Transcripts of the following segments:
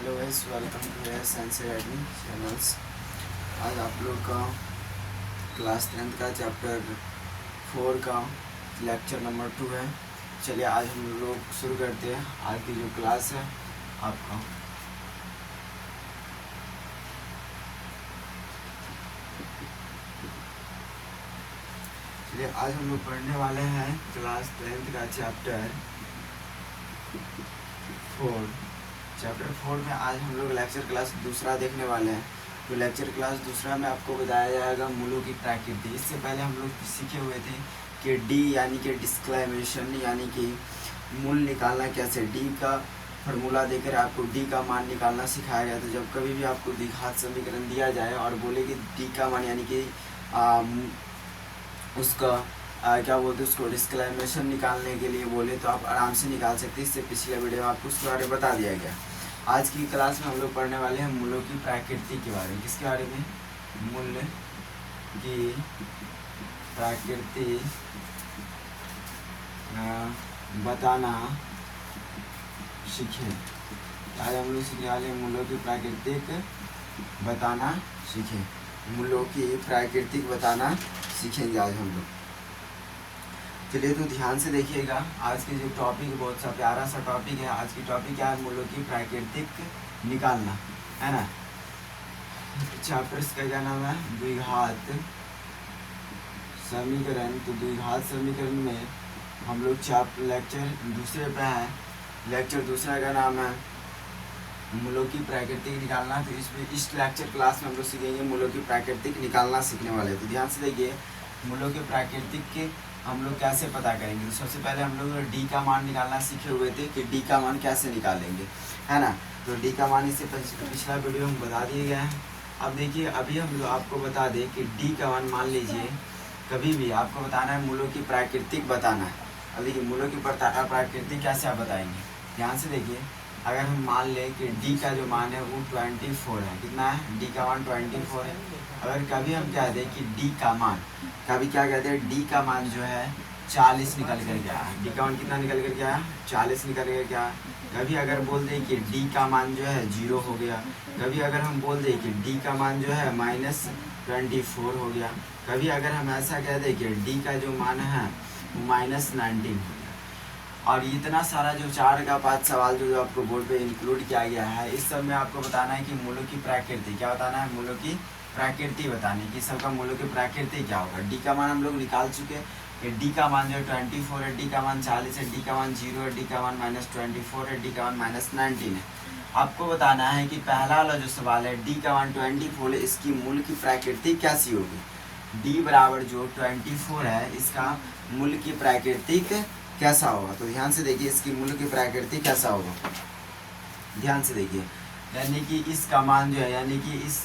Hello guys, welcome to science academy channels. आज आप लोग का क्लास 10th का चैप्टर 4 का लेक्चर नंबर 2 है। चलिए आज हम लोग शुरू करते हैं आज की जो क्लास है आपका। चलिए आज हम लोग पढ़ने वाले हैं क्लास 10th का चैप्टर 4। चैप्टर 4 में आज हम लोग लेक्चर क्लास दूसरा देखने वाले हैं। तो लेक्चर क्लास दूसरा में आपको बताया जाएगा मूलों की प्रकृति। इससे पहले हम लोग सीखे हुए थे कि डी यानी कि डिस्क्लेमेशन यानी कि मूल निकालना कैसे। डी का फार्मूला देकर आपको डी का मान निकालना सिखाया गया। तो जब कभी भी आपको द्विघात समीकरण दिया जाए और बोले कि डी का मान यानी कि उसका क्या बोलते हैं उसको डिस्क्लेमेशन निकालने के लिए बोले तो आप आराम से निकाल सकते हैं। इससे पिछले वीडियो में आपको उसके बारे में बता दिया गया। आज की क्लास में हम लोग पढ़ने वाले हैं मूलों की प्रकृति के बारे में। किसके बारे में? मूल की प्रकृति बताना सीखें। आज हम लोग सीखने वाले मूलों की प्राकृतिक बताना सीखें। मूलों की प्राकृतिक बताना सीखेंगे आज हम लोग। चलिए तो ध्यान से देखिएगा। आज की जो टॉपिक बहुत सा प्यारा सा टॉपिक है। आज की टॉपिक क्या है? मूलों की प्राकृतिक निकालना, है ना। चैप्टर का क्या नाम है? द्विघात समीकरण। तो द्विघात समीकरण में हम लोग लेक्चर दूसरे पे है। लेक्चर दूसरा का नाम है मूलों की प्राकृतिक निकालना। तो इसमें इस लेक्चर क्लास में हम लोग सीखेंगे मूलों की प्राकृतिक निकालना सीखने वाले। तो ध्यान से देखिए, मूलों के प्राकृतिक के हम लोग कैसे पता करेंगे। तो सबसे पहले हम लोग डी का मान निकालना सीखे हुए थे कि डी का मान कैसे निकालेंगे, है ना। तो डी का मान इससे पिछला वीडियो हम बता दिए गए हैं। अब देखिए, अभी हम लोग आपको बता दें कि डी का मान मान लीजिए कभी भी आपको बताना है मूलों की प्राकृतिक बताना है। अब देखिए मूलों की प्राकृतिक कैसे आप बताएंगे। ध्यान से देखिए, अगर हम मान लें कि डी का जो मान है वो 24 है। कितना है? डी का मान 24 है। अगर कभी हम कह दें कि डी का मान, कभी क्या कहते हैं, डी का मान जो है 40 निकल कर गया है। डी का मान कितना निकल कर गया? 40 निकल कर गया। कभी अगर बोल दें कि डी का मान जो है 0 हो गया। कभी अगर हम बोल दें कि डी का मान जो है -24 हो गया। कभी अगर हम ऐसा कह दें कि डी का जो मान है वो -19 हो गया। और इतना सारा जो 4 का 5 सवाल जो आपको बोर्ड पे इंक्लूड किया गया है, इस सब में आपको बताना है कि मूलों की प्रकृति क्या बताना है। मूलों की प्रकृति बताने की सबका मूलों की प्रकृति क्या होगा। डी का मान हम लोग निकाल चुके हैं। डी का मान जो है 24 है, डी का मान 40 है, डी का मान 0 है, डी का मान -24 है, डी का मान -19 है। आपको बताना है कि पहला वाला जो सवाल है डी का मान 24 है, इसकी मूल की प्रकृति कैसी होगी। डी बराबर जो 24 है इसका मूल की प्रकृति कैसा होगा। तो ध्यान से देखिए, इसकी मूल की प्रकृति कैसा होगा। ध्यान से देखिए, यानी कि इसका मान जो है, यानी कि इस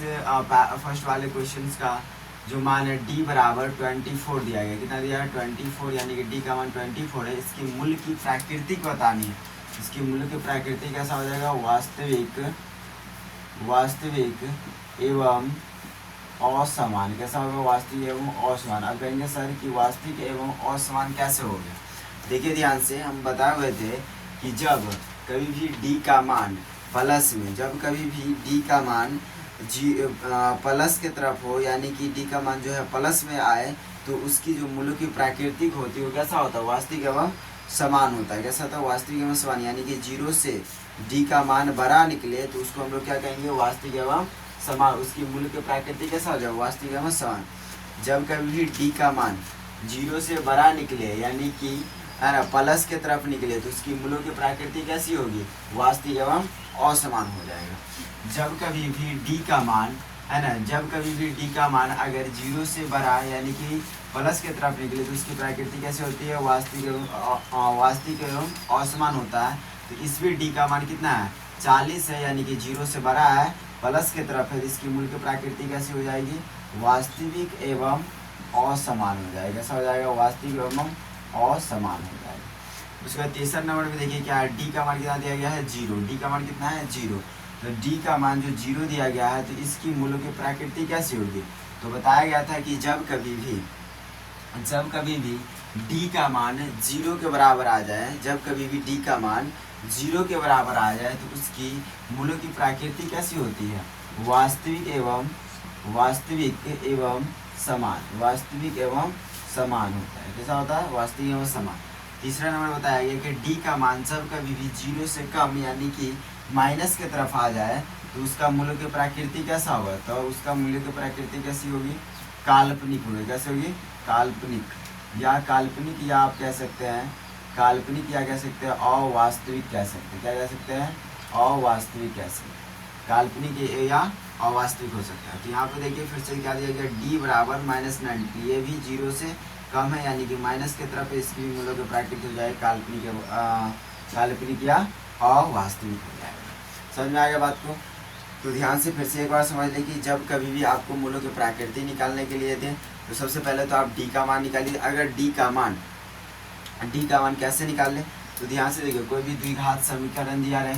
फर्स्ट वाले क्वेश्चन का जो मान है डी बराबर 24 दिया गया। कितना दिया है? 24। यानी कि डी का मान 24 है। इसकी मूल की प्राकृतिक बतानी है। इसकी मूल की प्रकृति कैसा हो जाएगा? वास्तविक एवं असमान। कैसा होगा? वास्तविक एवं असमान। अब कहेंगे सर कि वास्तविक एवं असमान कैसे हो गया। देखिए ध्यान से, हम बताए हुए थे कि जब कभी भी डी का मान प्लस में, जब कभी भी डी का मान प्लस के तरफ हो, यानी कि डी का मान जो है प्लस में आए, तो उसकी जो मूलों की प्राकृतिक होती है वो कैसा होता है? वास्तविक एवं समान होता है। कैसा होता है? वास्तविक एवं समान। यानी कि 0 से डी का मान बड़ा निकले तो उसको हम लोग क्या कहेंगे? वास्तविक एवं समान। उसकी मूल्य की प्राकृतिक कैसा हो जाए? वास्तविक एवं समान। जब कभी भी डी का मान 0 से बड़ा निकले, यानी कि है ना प्लस के तरफ निकले, तो उसकी मूलों की प्रकृति कैसी होगी? वास्तविक एवं असमान हो जाएगा। जब कभी भी डी का मान, है ना, जब कभी भी डी का मान अगर 0 से बड़ा यानी कि प्लस के तरफ निकले तो उसकी प्रकृति कैसे होती है? वास्तविक एवं असमान होता है। तो इस भी डी का मान कितना है? 40 है, यानी कि 0 से बड़ा है, प्लस के तरफ है। इसकी मूल की प्रकृति कैसी हो जाएगी? वास्तविक एवं असमान हो जाएगा। कैसा हो जाएगा? वास्तविक एवं असमान हो जाएगा। उसके बाद तीसरा नंबर में देखिए क्या है? डी का मान कितना दिया गया है? 0। डी का मान कितना है? 0। तो डी का मान जो 0 दिया गया है, तो इसकी मूलों की प्रकृति कैसी होगी। तो बताया गया था कि जब कभी भी डी का मान 0 के बराबर आ जाए, जब कभी भी डी का मान 0 के बराबर आ जाए तो उसकी मूलों की प्रकृति कैसी होती है? वास्तविक एवं समान, वास्तविक एवं समान होता है। कैसा होता है? वास्तविक एवं समान। तीसरा नंबर बताया गया कि डी का मान जब कभी भी 0 से कम यानी कि माइनस की तरफ आ जाए तो उसका मूल्य की प्रकृति कैसा होगा? तो उसका मूल्य की प्रकृति कैसी होगी? काल्पनिक होगी। कैसे होगी? काल्पनिक, या काल्पनिक, या आप कह सकते हैं काल्पनिक, या कह सकते हैं अवास्तविक कह सकते हैं। क्या कह सकते हैं? अवास्तविक कह सकते हैं। काल्पनिक या अवास्तविक हो सकता है। तो यहाँ पे देखिए फिर से क्या दिया गया, डी बराबर -90, ये भी 0 से कम है यानी कि माइनस की तरफ इसकी भी मूल्यों की प्रकृति हो जाए काल्पनिक या अवास्तविक हो जाएगा। समझ में आ गया बात को? तो ध्यान से फिर से एक बार समझ लें कि जब कभी भी आपको मूल्यों की प्रकृति निकालने के लिए दें तो सबसे पहले तो आप डी का मान निकालिए। अगर डी का मान कैसे निकाल लें? तो ध्यान से देखिए, कोई भी द्विघात समीकरण दिया रहे,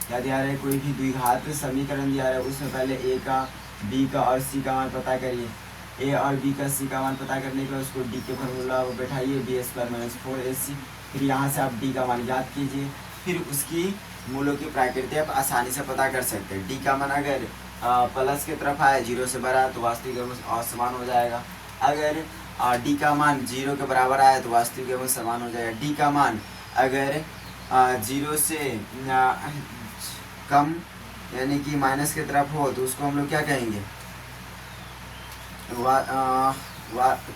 क्या दिया रहे? कोई भी द्विघात समीकरण दिया रहे, उसमें पहले ए का, बी का और सी का मान पता करिए। ए और बी का सी का मान पता करने के बाद उसको डी के फॉर्मूला बैठाइए, b² - 4ac। फिर यहाँ से आप डी का मान याद कीजिए, फिर उसकी मूलों की प्रकृति आप आसानी से पता कर सकते हैं। डी का मान अगर प्लस की तरफ आए 0 से बड़ा तो वास्तविक एवं असमान हो जाएगा। अगर डी का मान 0 के बराबर आए तो वास्तविक एवं समान हो जाएगा। डी का मान अगर 0 से कम यानी कि माइनस की तरफ हो तो उसको हम लोग क्या कहेंगे?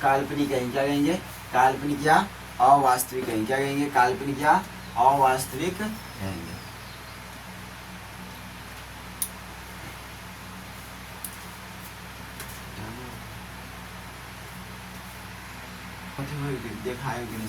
काल्पनिक कहेंगे। क्या कहेंगे? काल्पनिक या अवास्तविक कहेंगे। क्या कहेंगे? काल्पनिक या अवास्तविक कहेंगे। देखा है कि नहीं?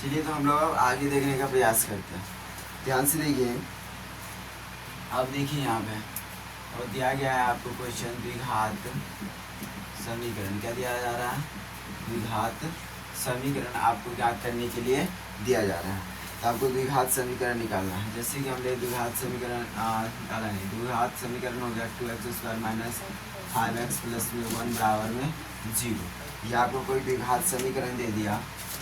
चलिए तो हम लोग अब आगे देखने का प्रयास करते हैं। ध्यान से देखिए, अब देखिए यहाँ पे और दिया गया है आपको क्वेश्चन द्विघात समीकरण। क्या दिया जा रहा है? द्विघात समीकरण आपको क्या करने के लिए दिया जा रहा है? तो आपको द्विघात समीकरण निकालना है। जैसे कि हमने द्विघात समीकरण निकाला नहीं, द्विघात समीकरण हो गया 2x² - 5x + 1 बराबर में 0। यह आपको कोई द्विघात समीकरण दे दिया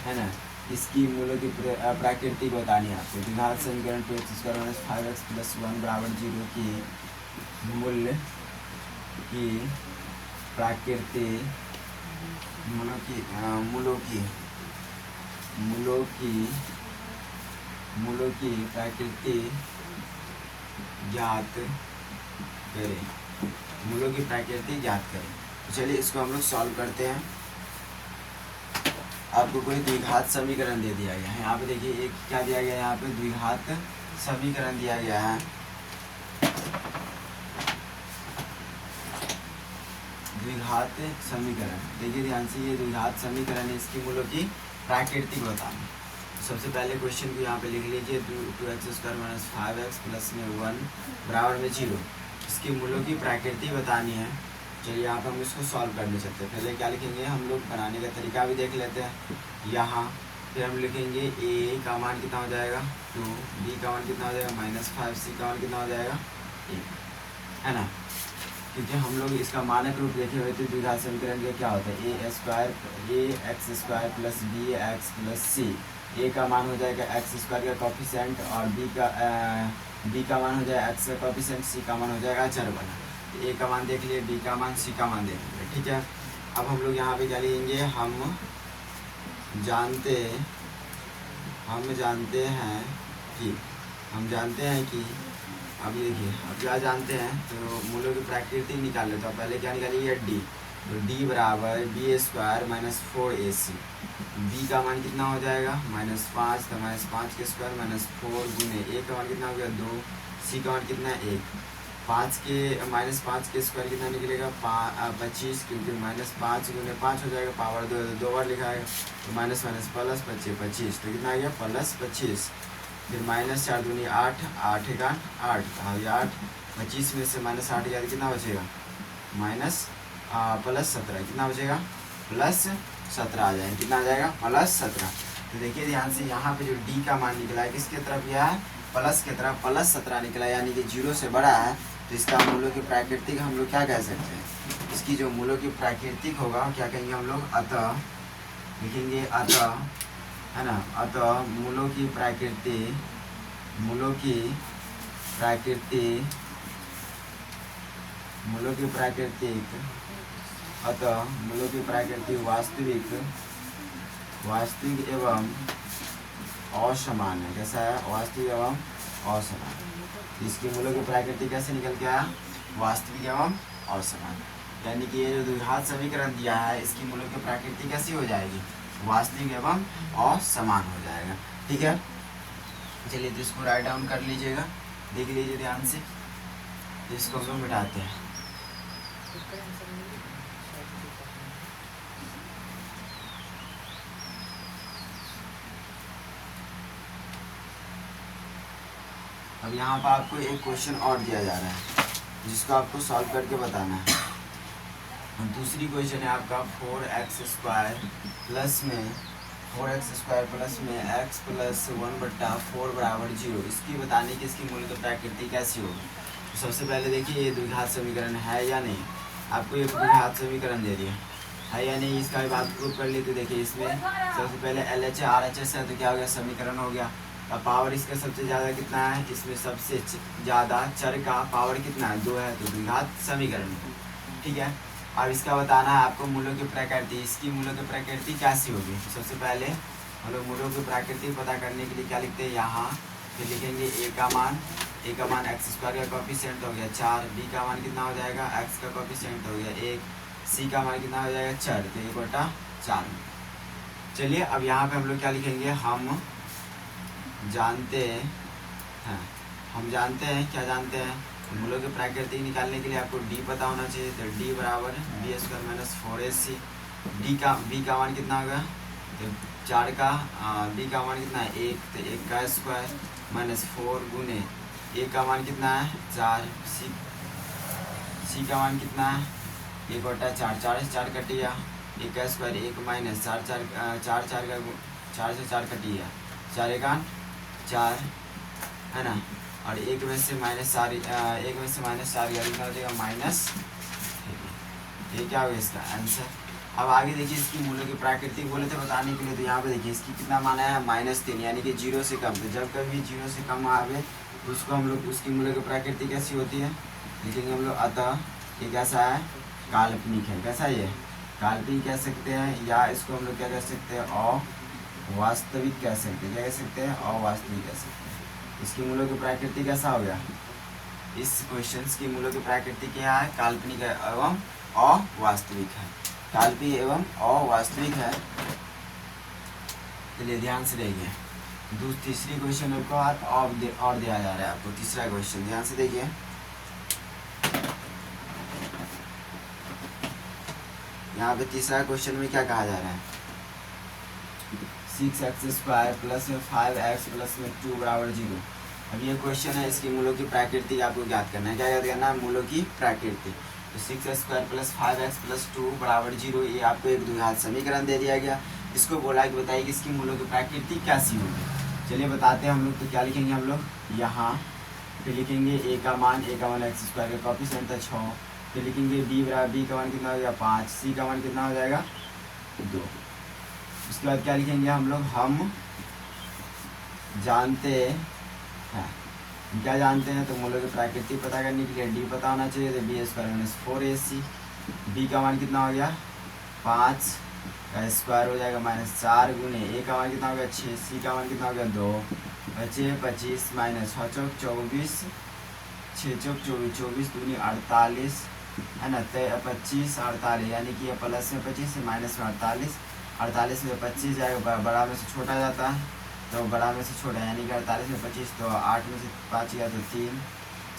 है ना, इसकी मूल्यों की प्रकृति बतानी है आपको। द्विघात समीकरण 2x² - 5x + 1 बराबर 0 की मूल्य की प्रकृति, मूलों की प्रकृति ज्ञात करें। मूलों की प्रकृति ज्ञात करें। तो चलिए इसको हम लोग सॉल्व करते हैं। आपको कोई द्विघात समीकरण दे दिया गया है। यहाँ पे देखिए एक क्या दिया गया है, यहाँ पे द्विघात समीकरण दिया गया है। द्विघात समीकरण देखिए ध्यान से, ये द्विघात समीकरण है, इसकी मूलों की प्रकृति बताना। सबसे पहले क्वेश्चन को यहाँ पे लिख लीजिए, 2x² - 5x + 1 बराबर में 0। इसकी मूलों की प्रकृति बतानी है। चलिए यहाँ पर हम इसको सॉल्व करने चलते हैं। पहले क्या लिखेंगे हम लोग, बनाने का तरीका भी देख लेते हैं यहाँ। फिर हम लिखेंगे a का मान कितना हो जाएगा 2, b का मान कितना हो जाएगा -5, c का मान कितना हो जाएगा 1, है ना। क्योंकि हम लोग इसका मानक रूप देखे हुए थे द्विघात समीकरण का क्या होता है, ax² + bx + c। a का मान हो जाएगा x² का कोफिशिएंट और b का मान हो जाएगा x का कोफिशिएंट, c का मान हो जाएगा अचर वाला। a का मान देख लिए, b का मान, c का मान देख लिए, ठीक है। अब हम लोग यहाँ पे क्या लेंगे, हम जानते हैं कि अब देखिए अब क्या जानते हैं, तो मूलों की प्रकृति निकाल लेते हैं। पहले क्या निकालेंगे d, तो d बराबर b² - 4ac। b का मान कितना हो जाएगा -5, तो -5 के स्क्वायर -4 गुने a का मान कितना हो गया 2, c का मान कितना है 1। -5 के स्क्वायर कितना निकलेगा 25, क्योंकि -5 गुने 5 हो जाएगा, पावर 2 बार लिखा है, तो माइनस प्लस 25, तो कितना आ गया +25। फिर -4 दूनी 8, 8 का 8, 8, 25 में से -8 गया कितना बचेगा +17, कितना बचेगा +17 आ जाएगा, कितना आ जाएगा +17। तो देखिए ध्यान से यहाँ पे जो डी का मान निकला है किसके तरफ गया है, प्लस की तरफ, +17 निकला यानी कि 0 से बड़ा है। तो इसका मूलों की प्राकृतिक हम लोग क्या कह सकते हैं, इसकी जो मूलों की प्राकृतिक होगा क्या कहेंगे हम लोग, अतः लिखेंगे अतः, है ना, अतः मूलों की प्राकृतिक, मूलों की प्राकृतिक, मूलों की प्राकृतिक, अतः मूलों की प्राकृतिक वास्तविक, वास्तविक एवं असमान है। कैसा है, वास्तविक एवं असमान। इसकी मूलों की प्राकृतिक कैसे निकल के आया, वास्तविक एवं असमान। यानी कि ये जो द्विघात समीकरण दिया है इसकी मूलों की प्राकृतिक कैसी हो जाएगी, वास्तविक एवं असमान हो जाएगा। ठीक है, चलिए तो इसको राइट डाउन कर लीजिएगा, देख लीजिए ध्यान से। तो इसको हम लोग मिटाते हैं। अब यहाँ पर आपको एक क्वेश्चन और दिया जा रहा है जिसको आपको सॉल्व करके बताना है। दूसरी क्वेश्चन है आपका 4x² प्लस में 4x² प्लस में x + 1/4 = 0। इसकी बताने की इसकी मूल प्रकृति कैसी होगी। तो सबसे पहले देखिए ये द्विघात समीकरण है या नहीं, आपको ये द्विघात समीकरण दे दिया है या नहीं, इसका भी बात प्रूव कर ली। तो देखिए इसमें सबसे पहले LHS RHS है तो क्या हो गया, समीकरण हो गया। अब पावर इसका सबसे ज़्यादा कितना है, इसमें सबसे ज़्यादा चर का पावर कितना है, 2 है, तो द्विघात समीकरण। ठीक है, अब इसका बताना है आपको मूलों की प्रकृति। इसकी मूलों की प्रकृति कैसी होगी। सबसे पहले हम लोग मूलों की प्रकृति पता करने के लिए क्या लिखते हैं, यहाँ फिर लिखेंगे a का मान x² का कोफिशिएंट हो गया 4, b का मान कितना हो जाएगा, x का कोफिशिएंट हो गया 1, c का मान कितना हो जाएगा 4, तो 1/4। चलिए अब यहाँ पे हम लोग क्या लिखेंगे, हम जानते हैं, हम जानते हैं, क्या जानते हैं, मूलों की प्रकृति निकालने के लिए आपको d पता होना चाहिए। तो d बराबर b² - 4ac। b का मान कितना होगा, तो 4 का b का मान कितना है 1, तो 1 का स्क्वायर -4 गुने a का मान कितना है 4, c का मान कितना है 1/4, 4 से 4 कट गया, 1 का स्क्वायर 1 - 4 से 4 कट गया, 4 एकान 4, है ना, और 1 में से -4 गया, कितना हो जाएगा -। ये क्या होगा इसका आंसर। अब आगे देखिए इसकी मूलों की प्राकृतिक बोले थे बताने के लिए, तो यहाँ पे देखिए इसकी कितना माना है -3, यानी कि 0 से कम। तो जब कभी 0 से कम आवे तो उसको हम लोग उसकी मूलों की प्राकृतिक कैसी होती है, लिखेंगे हम लोग अतः ये कैसा है, काल्पनिक है। कैसा ये काल्पनिक कह सकते हैं, या इसको हम लोग क्या कह सकते हैं, अवास्तविक कह सकते हैं। क्या कह सकते हैं, अवास्तविक कह सकते हैं। इसकी मूलों की प्रकृति कैसा हो गया, इस क्वेश्चन की मूलों की प्रकृति क्या है, काल्पनिक एवं अवास्तविक है, काल्पनिक एवं अवास्तविक है। चलिए ध्यान से देखिए, तीसरी क्वेश्चन को और दिया जा रहा है आपको। तीसरा क्वेश्चन ध्यान से देखिए, यहाँ पे तीसरा क्वेश्चन में क्या कहा जा रहा है, 6x² प्लस में 5x प्लस में 2 = 0। अब ये क्वेश्चन है, इसकी मूलों की प्रकृति आपको ज्ञात करना है। क्या याद करना है, मूलों की प्रकृति। तो 6x² प्लस 5x प्लस 2 = 0, ये आपको एक द्विघात समीकरण दे दिया गया। इसको बोला कि बताइए कि इसकी मूलों की प्रकृति कैसी होगी। चलिए बताते हैं हम लोग। तो क्या लिखेंगे हम लोग, यहाँ फिर लिखेंगे a का मान x² का कोफिशिएंट था 6, फिर लिखेंगे b का मान कितना हो गया 5, c का मान कितना हो जाएगा 2। उसके बाद क्या लिखेंगे हम लोग, हम जानते हैं, क्या जानते हैं, तो मूलों की प्रकृति पता करने के लिए d पता होना चाहिए। तो b² - 4ac, b का मान कितना हो गया 5 का स्क्वायर हो जाएगा -4 गुने a का मान कितना हो गया 6, c का मान कितना हो गया 2, बचे 25 - 6 चौक 24, 6 चौक 24, 24 दूनी 48, है ना, 25 48, यानी कि ये प्लस में 25 माइनस में 48, 48 में 25 जाएगा, बड़ा में से छोटा जाता है तो बड़ा में से छोटा, यानी कि 48 में 25, तो 8 में से 5 गया तो 3,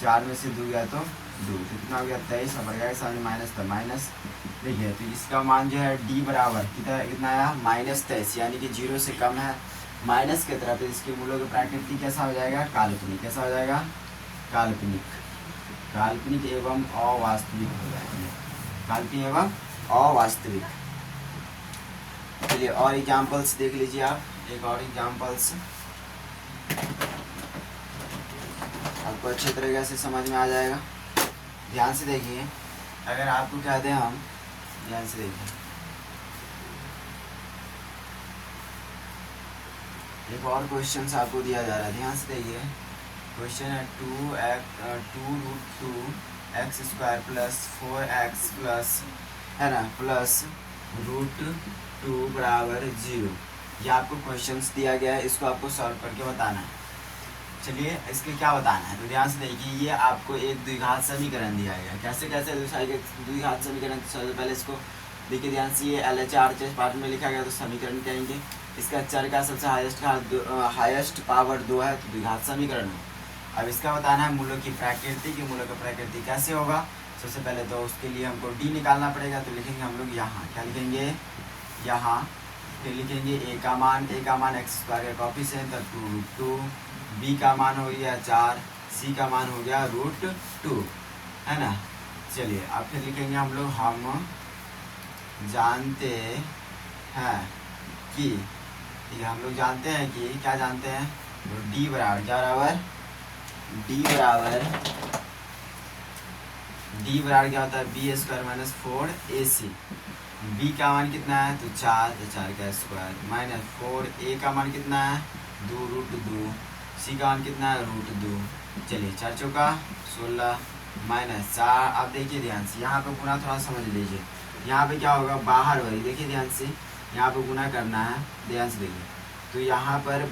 4 में से 2 गया तो 2, तो कितना हो गया 23, और बढ़ गया सामने माइनस, तो माइनस। देखिए तो इसका मान जो है d बराबर कितना आया -23, यानी कि 0 से कम है, माइनस की तरफ। इसकी मूलों की प्रकृति कैसा हो जाएगा, काल्पनिक। कैसा हो जाएगा, काल्पनिक, काल्पनिक एवं अवास्तविक हो जाएंगे। काल्पनिक एवं अवास्तविक। चलिए और एग्जाम्पल्स देख लीजिए आप, एक और एग्जाम्पल्स आपको अच्छे तरीके से समझ में आ जाएगा। ध्यान से देखिए, अगर आपको कह दें हम, ध्यान से देखिए, एक और क्वेश्चन आपको दिया जा रहा है, ध्यान से देखिए। क्वेश्चन है 2√2x² प्लस 4x प्लस, है ना, प्लस √2 बराबर 0। ये आपको क्वेश्चंस दिया गया है, इसको आपको सॉल्व करके बताना है। चलिए इसके क्या बताना है, तो ध्यान से देखिए। ये आपको एक द्विघात समीकरण दिया गया है। कैसे कैसे द्विघात समीकरण, तो सबसे पहले इसको देखिए ध्यान से। ये LHS पार्ट में लिखा गया, तो समीकरण कहेंगे। इसका चर का सबसे हाईएस्ट पावर 2 है, तो द्विघात समीकरण है। अब इसका बताना है मूलों की प्रकृति, की मूलों का प्रकृति कैसे होगा। सबसे पहले तो उसके लिए हमको d निकालना पड़ेगा, तो लिखेंगे हम लोग यहाँ, क्या लिखेंगे, यहाँ। फिर लिखेंगे a का मान x² का कोएफिशिएंट 2√2, b का मान हो गया 4, c का मान हो गया √2, है ना। चलिए अब फिर लिखेंगे हम लोग, हम जानते हैं कि, ठीक है, हम लोग जानते हैं कि, क्या जानते हैं, तो d बराबर, क्या बराबर, d बराबर क्या होता है, b² - 4ac। b का मान कितना है, तो 4, तो 4 का स्क्वायर माइनस 4, a का मान कितना है, 2√2, c का मान कितना है, √2। चलिए 4 चौका 16 माइनस 4। अब देखिए ध्यान से, यहाँ पे गुना थोड़ा समझ लीजिए। यहाँ पे क्या होगा, बाहर वाली, देखिए ध्यान से, यहाँ पे गुना करना है, ध्यान से देखिए। तो यहाँ पर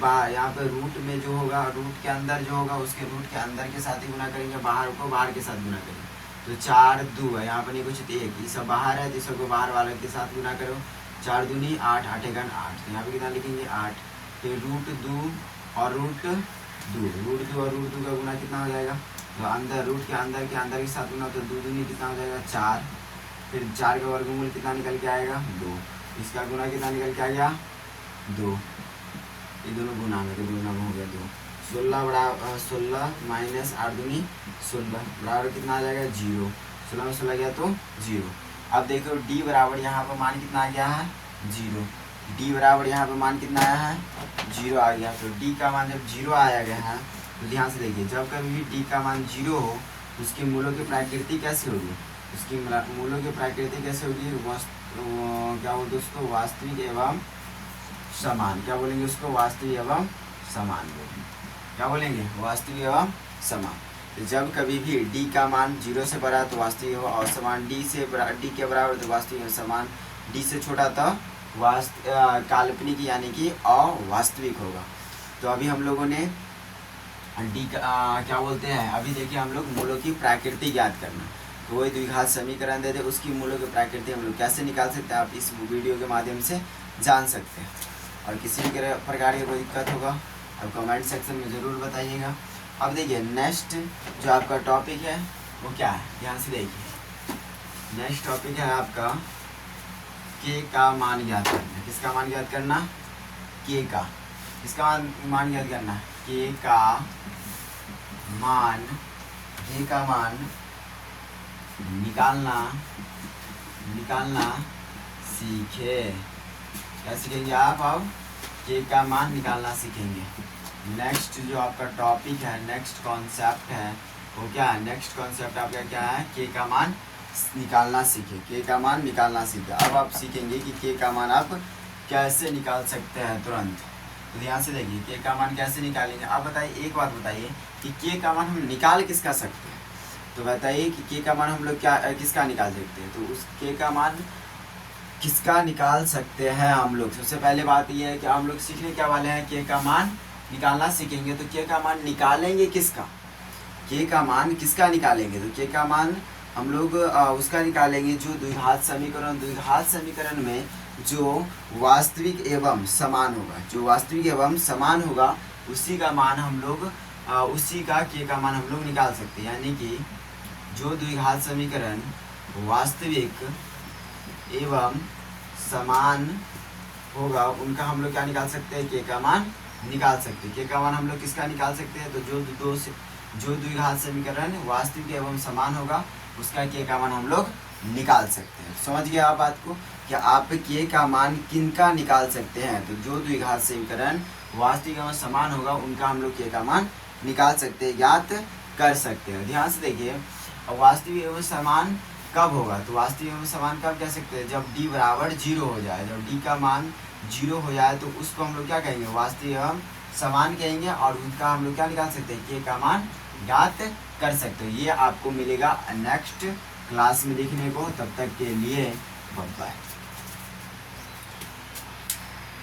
रूट में जो होगा, रूट के अंदर जो होगा, उसके रूट के अंदर के साथ ही गुना करेंगे, बाहर को बाहर के साथ गुना करेंगे। तो 4 2 है, यहाँ पर नहीं कुछ 1, ये सब बाहर है, तो सबको बाहर वाले के साथ गुना करो। 4 दूनी 8, 8 1 8, तो यहाँ पे कितना लिखेंगे 8। फिर √2 और √2 का गुना कितना हो जाएगा, तो अंदर रूट के अंदर के साथ गुना, तो 2 दूनी कितना हो जाएगा 4। फिर 4 का वर्गमूल कितना निकल के आएगा, 2। इसका गुना कितना निकल के आ गया, 2। ये दोनों गुना में, तो गुना हो गया 2। 16 माइनस 8 दूनी 16 बराबर कितना आ जाएगा, 0। 16 में 16 गया तो 0। अब देखो d बराबर यहाँ पर मान कितना आ गया है, 0। d बराबर यहाँ पर मान कितना आया है, 0 आ गया। तो d का मान जब 0 आया गया है, तो ध्यान से देखिए, जब कभी भी d का मान 0 हो, उसकी मूलों की प्रकृति कैसी होगी, उसकी मूलों की प्रकृति कैसे होगी, क्या बोलते उसको, वास्तविक एवं समान। क्या बोलेंगे उसको, वास्तविक एवं समान बोलेंगे। क्या बोलेंगे, वास्तविक एवं समान। तो जब कभी भी d का मान 0 से बड़ा तो वास्तविक एवं असमान, d के बराबर तो वास्तविक एवं समान, d से छोटा तो काल्पनिक यानी कि अवास्तविक होगा। तो अभी हम लोगों ने d का क्या बोलते हैं, अभी देखिए हम लोग मूलों की प्रकृति याद करना। तो वही द्विघात समीकरण दे दे, उसकी मूलों की प्रकृति हम लोग कैसे निकाल सकते हैं, आप इस वीडियो के माध्यम से जान सकते हैं। और किसी भी प्रकार की कोई दिक्कत होगा अब कमेंट सेक्शन में ज़रूर बताइएगा। अब देखिए नेक्स्ट जो आपका टॉपिक है वो क्या है, ध्यान से देखिए। नेक्स्ट टॉपिक है आपका k का मान ज्ञात करना। किसका मान ज्ञात करना, k का, किसका मान ज्ञात करना, k का मान निकालना सीखे। क्या सीखेंगे आप, अब k का मान निकालना सीखेंगे। नेक्स्ट जो आपका टॉपिक है, नेक्स्ट कॉन्सेप्ट है वो क्या है, नेक्स्ट कॉन्सेप्ट आपका क्या है, k का मान निकालना सीखे। k का मान निकालना सीखे। अब आप सीखेंगे कि k का मान आप कैसे निकाल सकते हैं तुरंत। तो ध्यान से देखिए, k का मान कैसे निकालेंगे। आप बताइए, एक बात बताइए कि k का मान हम निकाल किसका सकते हैं, तो बताइए कि k का मान हम लोग क्या किसका निकाल सकते हैं। तो उस k का मान किसका निकाल सकते हैं हम लोग। सबसे पहले बात यह है कि हम लोग सीखने क्या वाले हैं, k का मान निकालना सीखेंगे। तो k का मान निकालेंगे किसका, k का मान किसका निकालेंगे, तो k का मान हम लोग उसका निकालेंगे जो द्विघात समीकरण में जो वास्तविक एवं समान होगा, जो वास्तविक एवं समान होगा उसी का मान हम लोग उसी का k का मान हम लोग निकाल सकते हैं। यानी कि जो द्विघात समीकरण वास्तविक एवं समान होगा उनका हम लोग क्या निकाल सकते हैं, k का मान निकाल सकते हैं। k का मान हम लोग किसका निकाल सकते हैं, तो जो द्विघात समीकरण वास्तविक एवं समान होगा उसका k का मान हम लोग निकाल सकते हैं। समझ गए आप बात को कि आप के का मान किनका निकाल सकते हैं। तो जो द्विघात समीकरण वास्तविक एवं समान होगा उनका हम लोग के का मान निकाल सकते हैं, ज्ञात कर सकते हैं। ध्यान से देखिए, वास्तविक एवं समान कब होगा, तो वास्तविक एवं समान कब कह सकते हैं, जब d बराबर 0 हो जाए। जब d का मान 0 हो जाए तो उसको हम लोग क्या कहेंगे, वास्तविक एवं समान कहेंगे, और उनका हम लोग क्या निकाल सकते हैं, के का मान ज्ञात कर सकते हो। ये आपको मिलेगा नेक्स्ट क्लास में देखने को। तब तक के लिए बाय बाय।